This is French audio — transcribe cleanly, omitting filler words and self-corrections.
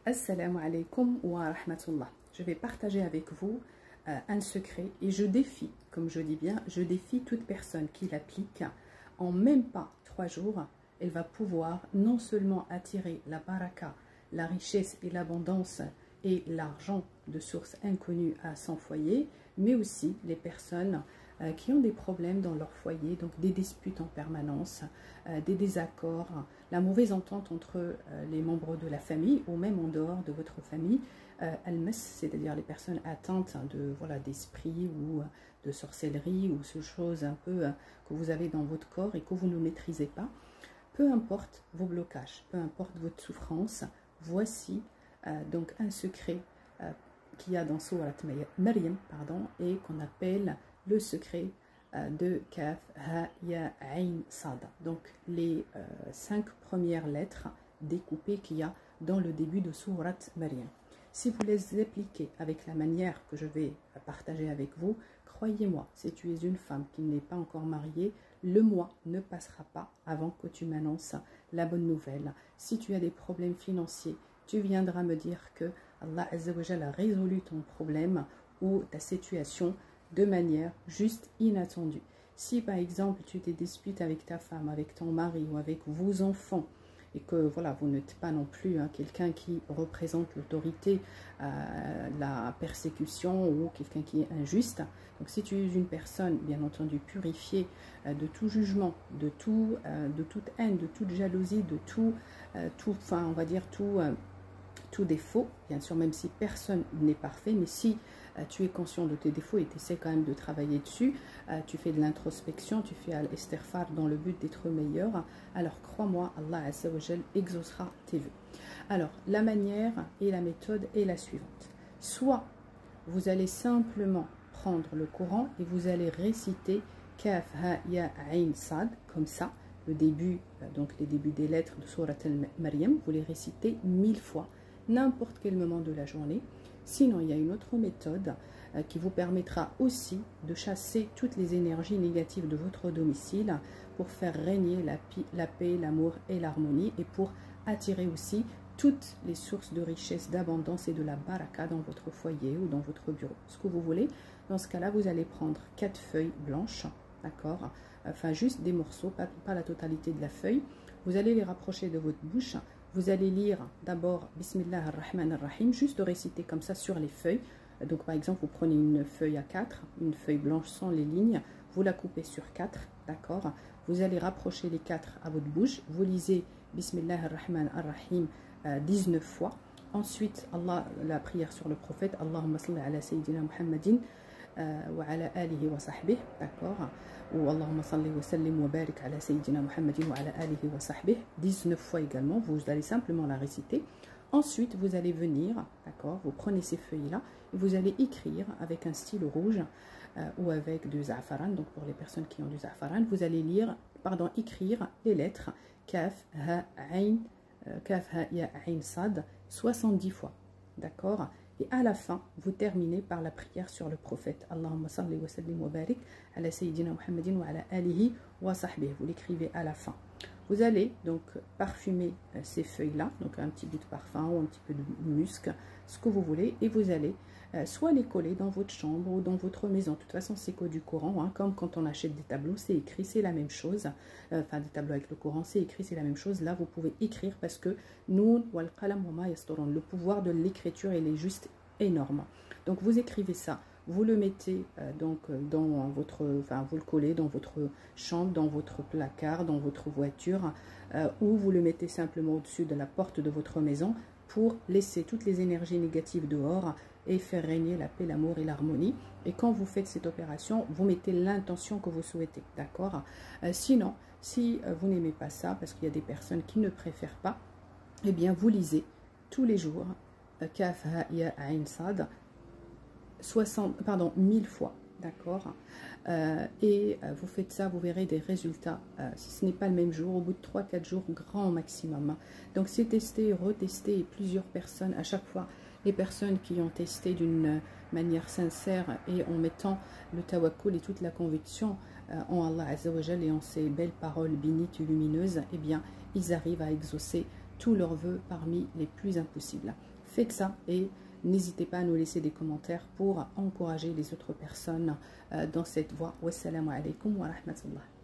Assalamu alaikum wa rahmatullah. Je vais partager avec vous un secret et je défie, comme je dis bien, je défie toute personne qui l'applique en même pas 3 jours. Elle va pouvoir non seulement attirer la baraka, la richesse et l'abondance et l'argent de sources inconnues à son foyer, mais aussi les personnes qui ont des problèmes dans leur foyer, donc des disputes en permanence, des désaccords, la mauvaise entente entre les membres de la famille ou même en dehors de votre famille, al-mas, c'est-à-dire les personnes atteintes de d'esprit ou de sorcellerie ou ce chose un peu que vous avez dans votre corps et que vous ne maîtrisez pas. Peu importe vos blocages, peu importe votre souffrance, voici donc un secret qu'il y a dans Surat Maryam, et qu'on appelle le secret de Kaf, Ha, Ya, Ain, Sad. Donc les 5 premières lettres découpées qu'il y a dans le début de Surat Maryam. Si vous les appliquez avec la manière que je vais partager avec vous, croyez-moi, si tu es une femme qui n'est pas encore mariée, le mois ne passera pas avant que tu m'annonces la bonne nouvelle. Si tu as des problèmes financiers, tu viendras me dire que Allah Azza wa Jalla a résolu ton problème ou ta situation de manière juste inattendue. Si par exemple tu te disputes avec ta femme, avec ton mari ou avec vos enfants et que voilà, vous n'êtes pas non plus quelqu'un qui représente l'autorité, la persécution ou quelqu'un qui est injuste. Donc si tu es une personne bien entendu purifiée de tout jugement, de toute haine, de toute jalousie, de enfin on va dire tout défaut, bien sûr, même si personne n'est parfait, mais si tu es conscient de tes défauts et tu essaies quand même de travailler dessus, tu fais de l'introspection, tu fais al-istighfar dans le but d'être meilleur, alors crois-moi, Allah Azza wa Jal exaucera tes vœux. Alors, la manière et la méthode est la suivante. Soit vous allez simplement prendre le Coran et vous allez réciter Kaf, Ha, Ya, Ain, Sad, comme ça, le début, donc les débuts des lettres de Surat al-Maryam, vous les récitez 1000 fois, n'importe quel moment de la journée. Sinon, il y a une autre méthode qui vous permettra aussi de chasser toutes les énergies négatives de votre domicile pour faire régner la paix, l'amour et l'harmonie et pour attirer aussi toutes les sources de richesse, d'abondance et de la baraka dans votre foyer ou dans votre bureau. Ce que vous voulez. Dans ce cas-là, vous allez prendre 4 feuilles blanches, d'accord? Enfin, juste des morceaux, pas la totalité de la feuille. Vous allez les rapprocher de votre bouche. Vous allez lire d'abord Bismillah ar-Rahman ar-Rahim, juste réciter comme ça sur les feuilles. Donc par exemple, vous prenez une feuille à 4, une feuille blanche sans les lignes, vous la coupez sur 4, d'accord? Vous allez rapprocher les 4 à votre bouche, vous lisez Bismillah ar-Rahman ar-Rahim 19 fois. Ensuite, la prière sur le prophète, Allahumma salli ala Sayyidina Muhammadin wa ala alihi wa sahbih, d'accord? Ou Allahumma salli wa sallim wa barik ala Sayyidina Muhammadin wa ala alihi wa sahbih, 19 fois également, vous allez simplement la réciter. Ensuite, vous allez venir, d'accord, vous prenez ces feuilles-là, et vous allez écrire avec un stylo rouge ou avec du za'afaran, donc pour les personnes qui ont du za'afaran, vous allez écrire les lettres Kaf, Ha, Ya, Ain, Sad, 70 fois, d'accord? Et à la fin, vous terminez par la prière sur le prophète. Allahumma salli wa sallim wa barik ala Sayyidina Muhammadin wa ala alihi wa sahbih. Vous l'écrivez à la fin. Vous allez donc parfumer ces feuilles-là, donc un petit bout de parfum ou un petit peu de musc, ce que vous voulez, et vous allez soit les coller dans votre chambre ou dans votre maison. De toute façon, c'est que du Coran, comme quand on achète des tableaux, c'est écrit, c'est la même chose. Enfin, des tableaux avec le Coran, c'est écrit, c'est la même chose. Là, vous pouvez écrire parce que Noun wal qalam wa ma yasturun, le pouvoir de l'écriture, il est juste énorme. Donc, vous écrivez ça. Vous le mettez dans votre, vous le collez dans votre chambre, dans votre placard, dans votre voiture, ou vous le mettez simplement au-dessus de la porte de votre maison pour laisser toutes les énergies négatives dehors et faire régner la paix, l'amour et l'harmonie. Et quand vous faites cette opération, vous mettez l'intention que vous souhaitez, d'accord? Sinon, si vous n'aimez pas ça, parce qu'il y a des personnes qui ne préfèrent pas, eh bien, vous lisez tous les jours Kaf, Ha, Ya, Ain, Sad, 1000 fois, d'accord? Et vous faites ça, vous verrez des résultats. Si ce n'est pas le même jour, au bout de 3-4 jours, grand maximum. Donc c'est testé, retesté, et plusieurs personnes, à chaque fois, les personnes qui ont testé d'une manière sincère et en mettant le tawakkul et toute la conviction en Allah Azza wa Jal et en ces belles paroles bénites et lumineuses, eh bien, ils arrivent à exaucer tous leurs vœux parmi les plus impossibles. Faites ça et n'hésitez pas à nous laisser des commentaires pour encourager les autres personnes dans cette voie. Wassalamu alaikum wa rahmatullah.